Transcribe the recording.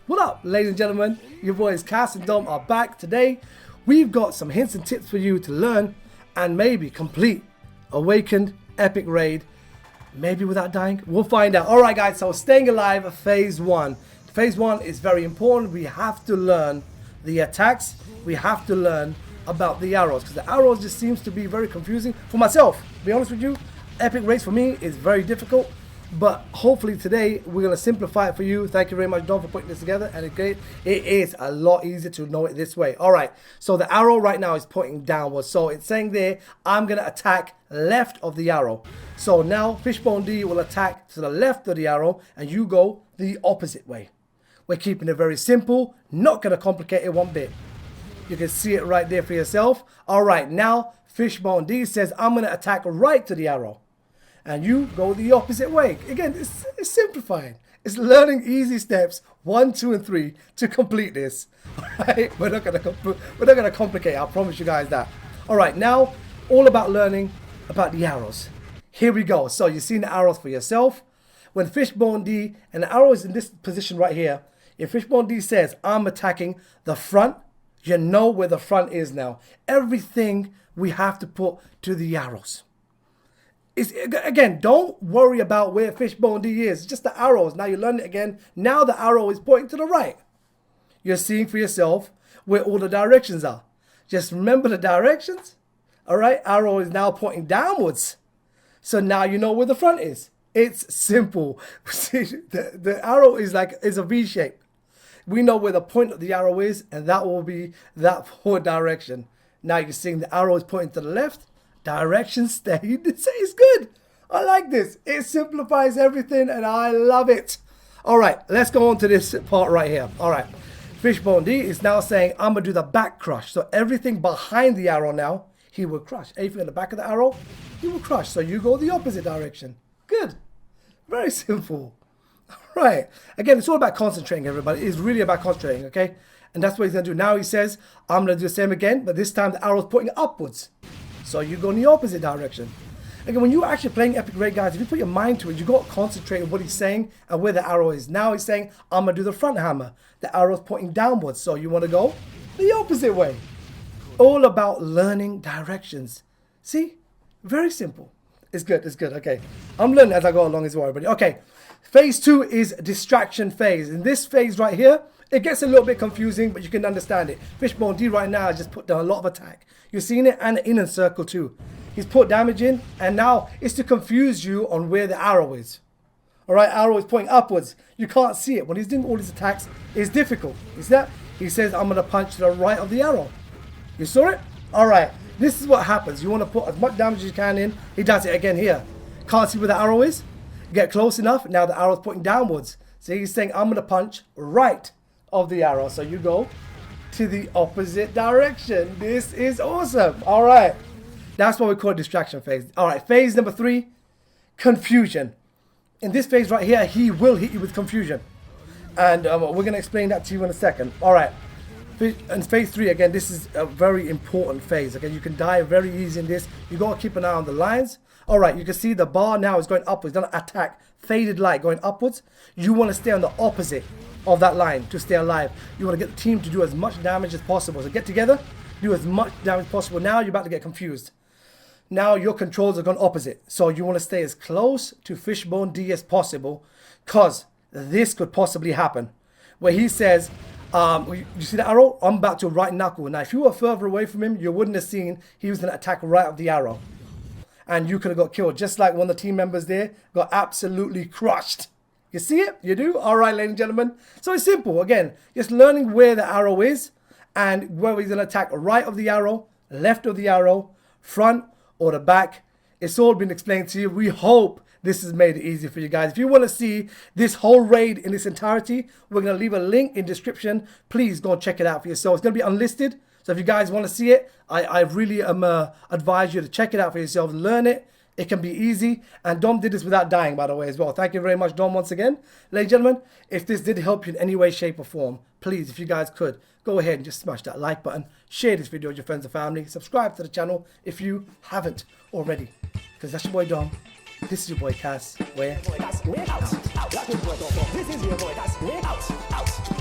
What up, ladies and gentlemen? Your boys Cass and Dom are back today. We've got some hints and tips for you to learn and maybe complete Awakened Epic Raid, maybe without dying. We'll find out. Alright guys, so staying alive, phase 1. Phase 1 is very important. We have to learn the attacks. We have to learn about the arrows, because the arrows just seems to be very confusing for myself. To be honest with you, Epic Raids for me is very difficult. But hopefully today we're going to simplify it for you. Thank you very much, Don, for putting this together. And it is a lot easier to know it this way. All right, so the arrow right now is pointing downwards. So it's saying there, I'm going to attack left of the arrow. So now Fishbone D will attack to the left of the arrow and you go the opposite way. We're keeping it very simple, not going to complicate it one bit. You can see it right there for yourself. All right, now Fishbone D says, I'm going to attack right to the arrow. And you go the opposite way. Again, it's simplifying. It's learning easy steps 1, 2, and 3 to complete this. All right? We're not gonna complicate. I promise you guys that. All right, now all about learning about the arrows. Here we go. So you've seen the arrows for yourself. When Fishbone D and the arrow is in this position right here. If Fishbone D says I'm attacking the front, you know where the front is now. Everything we have to put to the arrows. Again, don't worry about where Fishbone D is. It's just the arrows. Now you learn it again. Now the arrow is pointing to the right. You're seeing for yourself where all the directions are. Just remember the directions. All right, arrow is now pointing downwards. So now you know where the front is. It's simple. See, the arrow is a V shape. We know where the point of the arrow is, and that will be that forward direction. Now you're seeing the arrow is pointing to the left. Direction stayed. It's good. I like this. It simplifies everything and I love it. All right, let's go on to this part right here. All right, Fishbone D is now saying I'm going to do the back crush. So everything behind the arrow now, he will crush. Anything in the back of the arrow, he will crush. So you go the opposite direction. Good. Very simple. All right. Again, it's all about concentrating, everybody. It's really about concentrating, okay? And that's what he's going to do. Now he says, I'm going to do the same again, but this time the arrow is pointing upwards. So you go in the opposite direction. Again, when you're actually playing Epic Raid, guys, if you put your mind to it, you got to concentrate on what he's saying and where the arrow is. Now he's saying, I'm going to do the front hammer. The arrow's pointing downwards. So you want to go the opposite way. All about learning directions. See? Very simple. It's good. It's good. Okay. I'm learning as I go along as well, everybody. Okay. Phase 2 is distraction phase. In this phase right here, it gets a little bit confusing, but you can understand it. Fishbone D right now has just put down a lot of attack. You're seeing it and the inner circle too. He's put damage in, and now it's to confuse you on where the arrow is. All right, arrow is pointing upwards. You can't see it. When he's doing all these attacks, it's difficult. You see that? He says, I'm going to punch to the right of the arrow. You saw it? All right, this is what happens. You want to put as much damage as you can in. He does it again here. Can't see where the arrow is. Get close enough. Now the arrow is pointing downwards. So he's saying, I'm going to punch right of the arrow. So you go to the opposite direction. This is awesome. All right. That's what we call distraction phase. All right. Phase number 3, confusion. In this phase right here, he will hit you with confusion. And we're going to explain that to you in a second. All right. In phase 3, again, this is a very important phase. Okay, you can die very easy in this. You got to keep an eye on the lines. All right, you can see the bar now is going upwards. Don't attack. Faded light going upwards. You want to stay on the opposite of that line to stay alive. You want to get the team to do as much damage as possible. So get together, do as much damage as possible. Now you're about to get confused. Now your controls are gone opposite. So you want to stay as close to Fishbone D as possible, because this could possibly happen. Where he says, you see the arrow? I'm about to right knuckle. Now if you were further away from him, you wouldn't have seen he was going to attack right of the arrow. And you could have got killed, just like one of the team members there got absolutely crushed. You see it? You do? All right, ladies and gentlemen. So it's simple. Again, just learning where the arrow is and whether he's going to attack right of the arrow, left of the arrow, front or the back. It's all been explained to you. We hope this has made it easy for you guys. If you want to see this whole raid in its entirety, we're going to leave a link in description. Please go and check it out for yourself. It's going to be unlisted. So if you guys want to see it, I really advise you to check it out for yourself. Learn it. It can be easy. And Dom did this without dying, by the way, as well. Thank you very much, Dom, once again. Ladies and gentlemen, if this did help you in any way, shape, or form, please, if you guys could, go ahead and just smash that like button. Share this video with your friends and family. Subscribe to the channel if you haven't already. Because that's your boy, Dom. This is your boy, Cass. We're out. This is your boy, Cass. We're out.